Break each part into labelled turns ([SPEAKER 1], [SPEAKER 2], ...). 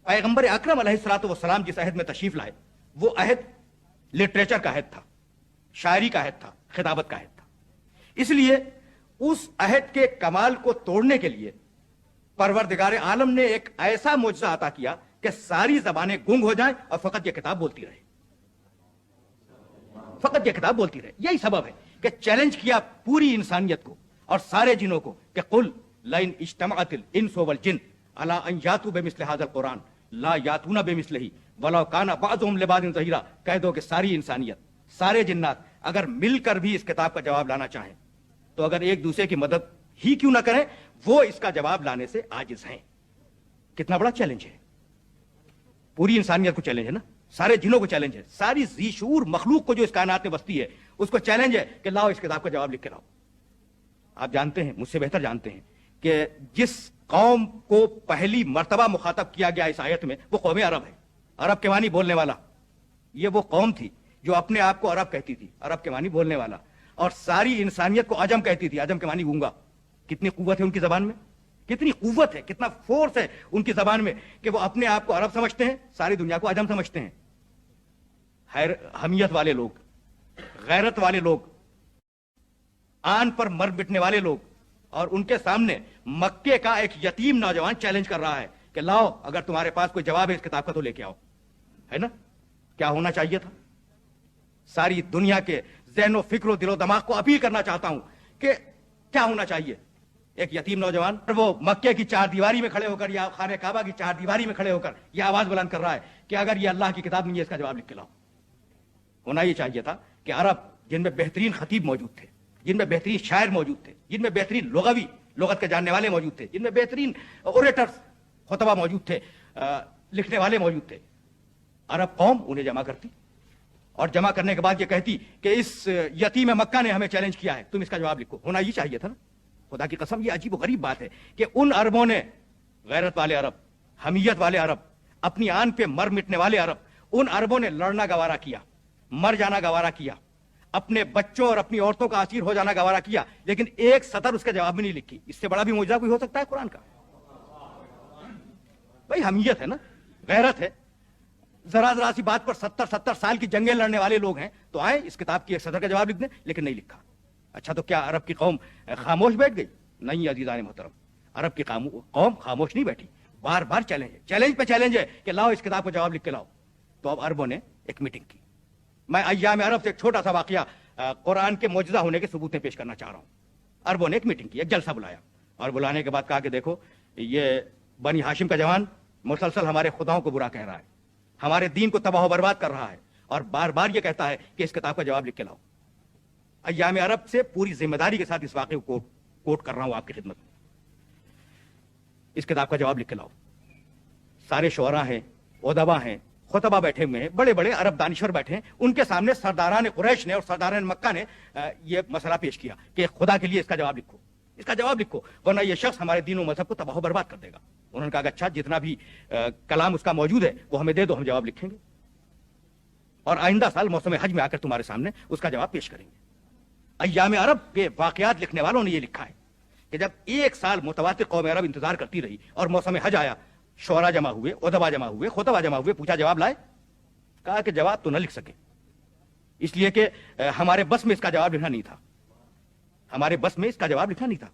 [SPEAKER 1] पैगंबर अकरम अलैहिस्सलातु वस्सलाम जिस अहद में तशरीफ लाए वो अहद लिटरेचर का अहद था, शायरी का अहद था, खिताबत का अहद था। इसलिए उस अहद के कमाल को तोड़ने के लिए परवरदिगार आलम ने एक ऐसा मुजज़ा अता किया कि सारी जबानें गुंग हो जाएं और फकत ये किताब बोलती रहे, फकत ये किताब बोलती रहे। यही सबब है कि चैलेंज किया पूरी इंसानियत को और सारे जिनों को कि कुल लाइन इज्तमाअतिल इंसु वल जिन अला अन यातू बिमिस्लि हाज़िल कुरान ला यातूना बिमिस्लिही वलौ काना बाज़ुहुम लिबादिन ज़हीरा। कह दो कि सारी इंसानियत, सारे जिन्नात अगर मिलकर भी इस किताब का जवाब लाना चाहें तो अगर एक दूसरे की मदद ही क्यों ना करें, वो इसका जवाब लाने से आजिज हैं। कितना बड़ा चैलेंज है, पूरी इंसानियत को चैलेंज है ना, सारे जिनों को चैलेंज है, सारी ज़ीशूर मखलूक को जो इस कायनात में बसती है उसको चैलेंज है कि लाओ इस किताब का जवाब लिख के लाओ। आप जानते हैं, मुझसे बेहतर जानते हैं कि जिस कौम को पहली मर्तबा मुखातब किया गया इस आयत में वो कौम अरब है। अरब के मानी बोलने वाला, ये वो कौम थी जो अपने आप को अरब कहती थी, अरब के मानी बोलने वाला, और सारी इंसानियत को अजम कहती थी, अजम के मानी गूंगा। कितनी कुव्वत है उनकी जबान में, कितनी कुव्वत है, कितना फोर्स है उनकी जबान में कि वो अपने आप को अरब समझते हैं, सारी दुनिया को अजम समझते हैं। हमियत वाले लोग, गैरत वाले लोग, आन पर मर मिटने वाले लोग, और उनके सामने मक्के का एक यतीम नौजवान चैलेंज कर रहा है कि लाओ अगर तुम्हारे पास कोई जवाब है इस किताब का तो लेके आओ। है ना, क्या होना चाहिए था? सारी दुनिया के ज़हनो फिक्रो दिलो दिमाग को अपील करना चाहता हूं कि क्या होना चाहिए। एक यतीम नौजवान वो मक्के की चार दीवारी में खड़े होकर या खाने काबा की चार दीवारी में खड़े होकर यह आवाज बुलंद कर रहा है कि अगर ये अल्लाह की किताब नहीं है इसका जवाब लिख के लाओ। होना ये चाहिए था कि अरब जिनमें बेहतरीन खतीब मौजूद थे, जिनमें बेहतरीन शायर मौजूद थे, जिनमें बेहतरीन लुग़वी लुगत के जानने वाले मौजूद थे, जिनमें बेहतरीन ओरेटर्स खुतबा मौजूद थे, लिखने वाले मौजूद थे, अरब कौम उन्हें जमा करती और जमा करने के बाद ये कहती कि इस यतीम मक्का ने हमें चैलेंज किया है, तुम इसका जवाब लिखो। होना ये चाहिए था ना। खुदा की कसम, ये अजीब गरीब बात है कि उन अरबों ने, गैरत वाले अरब, हमीयत वाले अरब, अपनी आन पे मर मिटने वाले अरब, उन अरबों ने लड़ना गवारा किया, मर जाना गवारा किया, अपने बच्चों और अपनी औरतों का असीर हो जाना गवारा किया, लेकिन एक सतर उसके जवाब में नहीं लिखी। इससे बड़ा भी मुजरा कोई हो सकता है कुरान का? भाई हमीयत है ना, गैरत है। जरा जरा सी बात पर 70-70 साल की जंगें लड़ने वाले लोग हैं तो आए इस किताब की एक सतर का जवाब लिख दें, लेकिन नहीं लिखा। अच्छा, तो क्या अरब की कौम खामोश बैठ गई? नहीं अजीजान मोहतरम, अरब की कौम खामोश नहीं बैठी, बार बार चैलेंज है, चैलेंज पे चैलेंज है कि लाओ इस किताब का जवाब लिख के लाओ। तो अब अरबों ने एक मीटिंग की। मैं अय्याम अरब से एक छोटा सा वाकया कुरान के मौजूदा होने के सबूत में पेश करना चाह रहा हूं। अरबों ने एक मीटिंग की, एक जलसा बुलाया, और बुलाने के बाद कहा कि देखो, ये बनी हाशिम का जवान मुसलसल हमारे खुदाओं को बुरा कह रहा है, हमारे दीन को तबाह बर्बाद कर रहा है, और बार बार ये कहता है कि इस किताब का जवाब लिख के लाओ। अय्याम अरब से पूरी जिम्मेदारी के साथ इस वाक़े को कोट कर रहा हूं आपकी खिदमत में। इस किताब का जवाब लिख के लाओ। सारे शुअरा हैं, उदबा हैं, खुतबा बैठे हुए हैं, बड़े बड़े अरब दानिश्वर बैठे हैं, उनके सामने सरदारान कुरैश ने और सरदारान मक्का ने यह मसला पेश किया कि खुदा के लिए इसका जवाब लिखो, इसका जवाब लिखो, वरना यह शख्स हमारे दीन और मजहब को तबाह बर्बाद कर देगा। उन्होंने कहा अच्छा, जितना भी कलाम उसका मौजूद है वो हमें दे दो, हम जवाब लिखेंगे और आइंदा साल मौसम हज में आकर तुम्हारे सामने उसका जवाब पेश करेंगे। अय्याम अरब के वाकयात लिखने वालों ने यह लिखा है कि जब एक साल मुतवातिर कौम अरब इंतजार करती रही और मौसम हज आया, शोरा जमा हुए, उदबा जमा हुए, खुतबा जमा हुए, पूछा जवाब लाए? कहा कि जवाब तो न लिख सके, इसलिए कि हमारे बस में इसका जवाब लिखना नहीं था, हमारे बस में इसका जवाब लिखना नहीं था,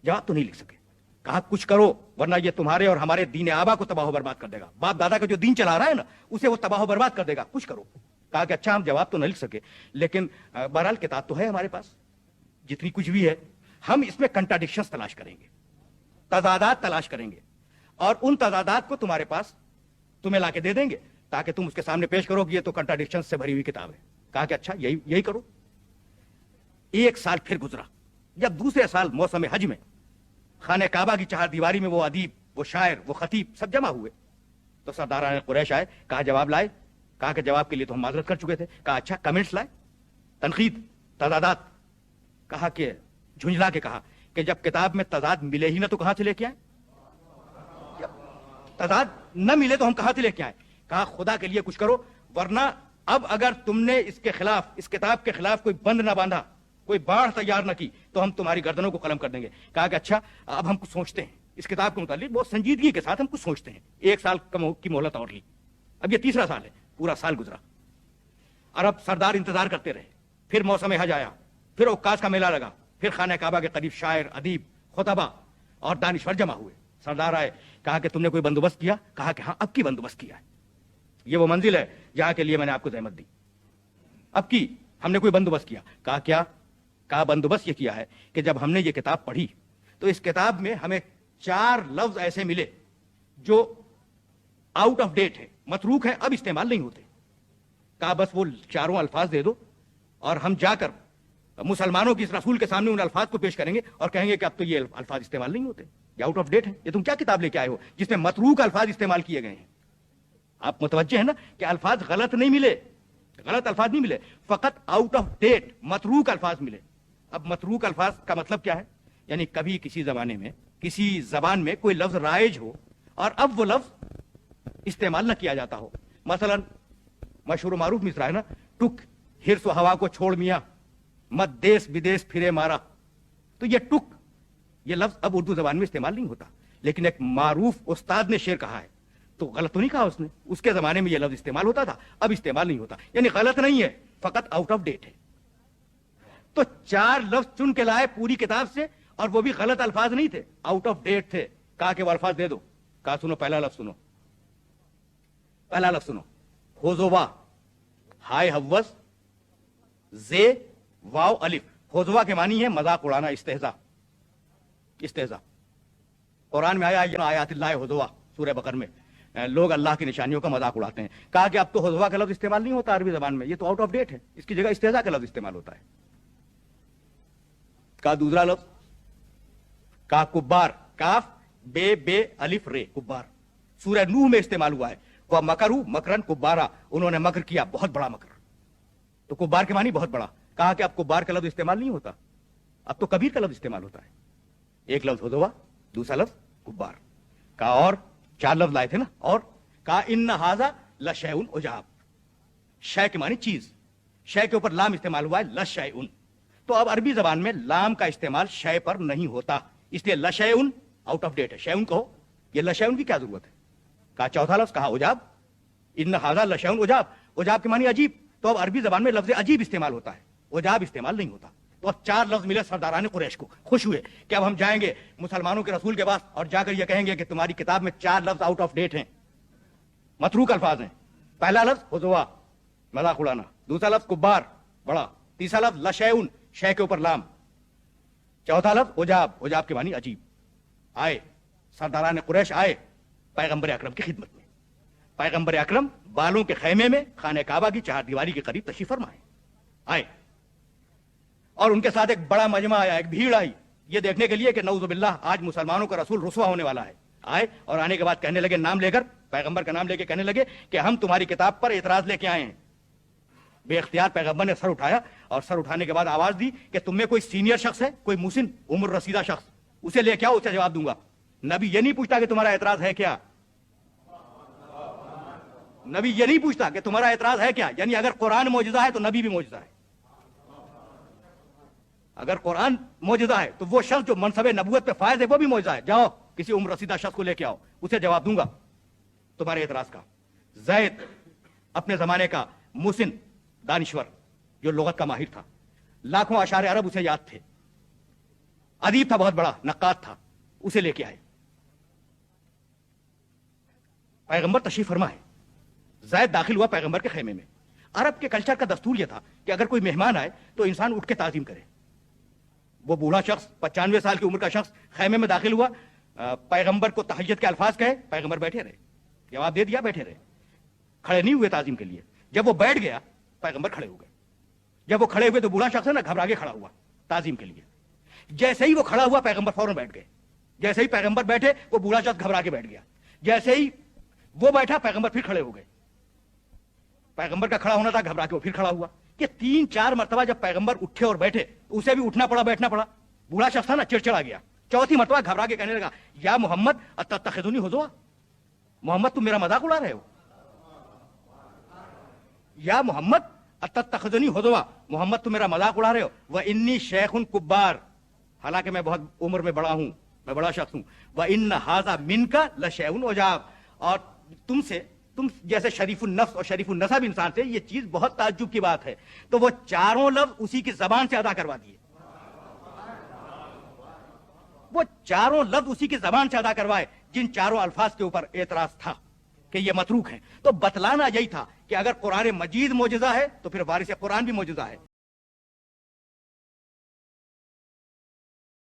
[SPEAKER 1] जवाब तो नहीं लिख सके। कहा कुछ करो, वरना ये तुम्हारे और हमारे दीन आबा को तबाह बर्बाद कर देगा, बाप दादा का जो दीन चला रहा है ना उसे वो तबाह बर्बाद कर देगा, कुछ करो। कहा कि अच्छा, हम जवाब तो न लिख सके, लेकिन बहरहाल किताब तो है हमारे पास, जितनी कुछ भी है, हम इसमें कंट्राडिक्शंस तलाश करेंगे, तजादात तलाश करेंगे, और उन तजादात को तुम्हारे पास तुम्हें लाके दे देंगे ताकि तुम उसके सामने पेश करो कि ये तो कंट्राडिक्शंस से भरी हुई किताब है। कहा कि अच्छा, यही करो। एक साल फिर गुजरा, जब दूसरे साल मौसम हज में खाने काबा की चार दीवारी में वो अदीब, वो शायर, वो खतीब सब जमा हुए, तो सरदारान कुरैश आए। कहा जवाब लाए? कहा कि जवाब के लिए तो हम माजरत कर चुके थे। कहा अच्छा, कमेंट्स लाए, तनकीद, तजादात? कहा कि झुंझला के कहा कि जब किताब में तजाद मिले ही ना तो कहां से लेके आए, तजाद न मिले तो हम कहां से लेके आए? कहा खुदा के लिए कुछ करो, वरना अब अगर तुमने इसके खिलाफ, इस किताब के खिलाफ कोई बंद ना बांधा, कोई बाढ़ तैयार न की, तो हम तुम्हारी गर्दनों को कलम कर देंगे। कहा कि अच्छा, अब हम कुछ सोचते हैं। اس کتاب کے متعلق بہت سنجیدگی کے ساتھ ہم کچھ سوچتے ہیں. 1 سال کی مہلت اور لی, اب یہ تیسرا سال ہے, پورا سال گزرا. عرب سردار انتظار کرتے رہے, پھر موسم حج آیا, پھر عکاس کا میلہ لگا, پھر خانہ کعبہ کے قریب شاعر, ادیب, خطبہ اور دانشور جمع ہوئے. سردار آئے, کہا کہ تم نے کوئی بندوبست کیا؟ کہا کہ ہاں اب کی بندوبست کیا ہے. یہ وہ منزل ہے جہاں کے لیے میں نے آپ کو زحمت دی. اب کی ہم نے کوئی بندوبست کیا. کہا کیا؟ کہا بندوبست یہ کیا ہے کہ جب ہم نے یہ کتاب پڑھی تو اس کتاب میں ہمیں 4 لفظ ایسے ملے جو آؤٹ آف ڈیٹ ہے, متروک ہے, اب استعمال نہیں ہوتے. کہا بس وہ 4 الفاظ دے دو اور ہم جا کر مسلمانوں کی اس رسول کے سامنے ان الفاظ کو پیش کریں گے اور کہیں گے کہ اب تو یہ الفاظ استعمال نہیں ہوتے, یہ آؤٹ آف ڈیٹ ہے. یہ تم کیا کتاب لے کے آئے ہو جس میں متروک الفاظ استعمال کیے گئے ہیں؟ آپ متوجہ ہیں نا کہ الفاظ غلط نہیں ملے, غلط الفاظ نہیں ملے, فقط آؤٹ آف ڈیٹ متروک الفاظ ملے. اب متروک الفاظ کا مطلب کیا ہے؟ یعنی کبھی کسی زمانے میں کسی زبان میں کوئی لفظ رائج ہو اور اب وہ لفظ استعمال نہ کیا جاتا ہو. مثلا مشہور و معروف مصرع ہے نا, ٹک ہرس و ہوا کو چھوڑ میاں, مت دیس بدیس پھرے مارا. تو یہ ٹک, یہ لفظ اب اردو زبان میں استعمال نہیں ہوتا, لیکن ایک معروف استاد نے شعر کہا ہے تو غلط تو نہیں کہا اس نے. اس کے زمانے میں یہ لفظ استعمال ہوتا تھا, اب استعمال نہیں ہوتا. یعنی غلط نہیں ہے, فقط آؤٹ آف ڈیٹ ہے. تو 4 لفظ چن کے لائے پوری کتاب سے, اور وہ بھی غلط الفاظ نہیں تھے, آؤٹ آف ڈیٹ تھے. کہا کہ وہ الفاظ دے دو. کہا سنو پہلا لفظ سنو, پہلا لفظ سنو, ہوزوا, ہائے حوس, زے واو الف. ہوزوا کے معنی ہے مذاق اڑانا, استہزاء, استہزاء. قرآن میں آیا آیات اللہ ہوزوا, سورہ بقرہ میں لوگ اللہ کی نشانیوں کا مذاق اڑاتے ہیں. کہا کہ اب تو ہوزوا کا لفظ استعمال نہیں ہوتا عربی زبان میں, یہ تو آؤٹ آف ڈیٹ ہے, اس کی جگہ استہزاء کا لفظ استعمال ہوتا ہے. کہا دوسرا لفظ, کہا کبار, کاف بے بے الف رے, کبار. سورہ نوح میں استعمال ہوا ہے. وہ مکرو مکرن کبارا, انہوں نے مکر کیا, بہت بڑا مکر. تو کبار کے معنی بہت بڑا. کہا کہ اب کبار کا لفظ استعمال نہیں ہوتا, اب تو کبیر کا لفظ استعمال ہوتا ہے. ایک لفظ ہوزوا, دوسرا لفظ کبار. کہا اور 4 لفظ لائے تھے نا, اور کہا ان ھذا لشیء عجاب. شے کے معنی چیز, شے کے اوپر لام استعمال ہوا ہے, لشیء. تو اب عربی زبان میں لام کا استعمال شے پر نہیں ہوتا, اس لیے لشیء آؤٹ آف ڈیٹ ہے. شیء کہو, یہ لشیء کی کیا ضرورت ہے. کہا چوتھا لفظ, کہا عجاب, ان ھذا لشیء عجاب. عجاب کے معنی عجیب, تو اب عربی زبان میں لفظ عجیب استعمال ہوتا ہے, عجاب استعمال نہیں ہوتا. تو اب 4 لفظ ملے سرداران قریش کو, خوش ہوئے کہ اب ہم جائیں گے مسلمانوں کے رسول کے پاس اور جا کر یہ کہیں گے کہ تمہاری کتاب میں 4 لفظ آؤٹ آف ڈیٹ ہیں, متروک الفاظ ہیں. پہلا لفظ ہوزوا, مذاق اڑانا. دوسرا لفظ کبار, بڑا. تیسرا لفظ لشیء, شے کے اوپر لام. چوتھا لفظ عجاب, عجاب کے معنی عجیب. آئے سرداران قریش, آئے پیغمبر اکرم کی خدمت میں. پیغمبر اکرم بالوں کے خیمے میں خانہ کعبہ کی 4 دیواری کے قریب تشریف فرمائے. آئے اور ان کے ساتھ ایک بڑا مجمع آیا, ایک بھیڑ آئی, یہ دیکھنے کے لیے کہ نعوذ باللہ آج مسلمانوں کا رسول رسوا ہونے والا ہے. آئے اور آنے کے بعد کہنے لگے, نام لے کر, پیغمبر کا نام لے کے کہنے لگے کہ ہم تمہاری کتاب پر اعتراض لے کے آئے ہیں. بے اختیار پیغمبر نے سر اٹھایا, اور سر اٹھانے کے بعد آواز دی کہ تم میں کوئی سینئر شخص ہے, کوئی مسن عمر رسیدہ شخص, اسے لے کے آؤ, اسے جواب دوں گا. نبی یہ نہیں پوچھتا کہ تمہارا اعتراض ہے کیا, نبی یہ نہیں پوچھتا کہ تمہارا اعتراض ہے کیا. یعنی اگر قرآن معجزہ ہے تو نبی بھی معجزہ ہے. اگر قرآن معجزہ ہے تو وہ شخص جو منصب نبوت پہ فائز ہے وہ بھی معجزہ ہے. جاؤ کسی عمر رسیدہ شخص کو لے کے آؤ, اسے جواب دوں گا تمہارے اعتراض کا. زید اپنے زمانے کا مسن دانشور جو لغت کا ماہر تھا, لاکھوں اشعار عرب اسے یاد تھے, ادیب تھا بہت بڑا, نقاد تھا, اسے لے کے آئے. پیغمبر تشریف فرما ہے, زید داخل ہوا پیغمبر کے خیمے میں. عرب کے کلچر کا دستور یہ تھا کہ اگر کوئی مہمان آئے تو انسان اٹھ کے تعظیم کرے. وہ بوڑھا شخص 95 سال کی عمر کا شخص خیمے میں داخل ہوا, پیغمبر کو تحیت کے الفاظ کہے, پیغمبر بیٹھے رہے, جواب دے دیا, بیٹھے رہے, کھڑے نہیں ہوئے تعظیم کے لیے. جب وہ بیٹھ گیا پیغمبر کھڑے ہو گئے. جب وہ کھڑے ہوئے تو بوڑھا شخص ہے نا, گھبرا کے کھڑا ہوا تعظیم کے لیے. جیسے ہی وہ کھڑا ہوا پیغمبر فوراً بیٹھ گئے. جیسے ہی پیغمبر بیٹھے وہ بوڑھا شخص گھبرا کے بیٹھ گیا. جیسے ہی وہ بیٹھا پیغمبر پھر کھڑے ہو گئے. پیغمبر کا کھڑا ہونا تھا, گھبرا کے وہ پھر کھڑا ہوا. کہ 3-4 مرتبہ جب پیغمبر اٹھے اور بیٹھے اسے بھی اٹھنا پڑا, بیٹھنا پڑا. بوڑھا شخص تھا نا, چڑچڑا گیا. چوتھی مرتبہ گھبرا کے کہنے لگا, یا محمد اتتخذونی ہزوا, محمد تم میرا مذاق اڑا رہے ہو. یا محمد اتتخذونی ہزوا, محمد تم میرا مذاق اڑا رہے ہو. وانی شیخ کبار, حالانکہ میں بہت عمر میں بڑا ہوں, میں بڑا شخص ہوں. وَإِنَّ هَذَا مِنْكَ لَشَيْءٌ عُجَابٌ, اور تم جیسے شریف النفس اور شریف النسب انسان سے یہ چیز بہت تعجب کی بات ہے. تو وہ چاروں لفظ اسی کی زبان سے ادا کروا دیے, وہ چاروں لفظ اسی کی زبان سے ادا کروائے جن چاروں الفاظ کے اوپر اعتراض تھا کہ یہ متروک ہیں. تو بتلانا یہی تھا کہ اگر قرآن مجید معجزہ ہے تو پھر وارث قرآن بھی معجزہ ہے.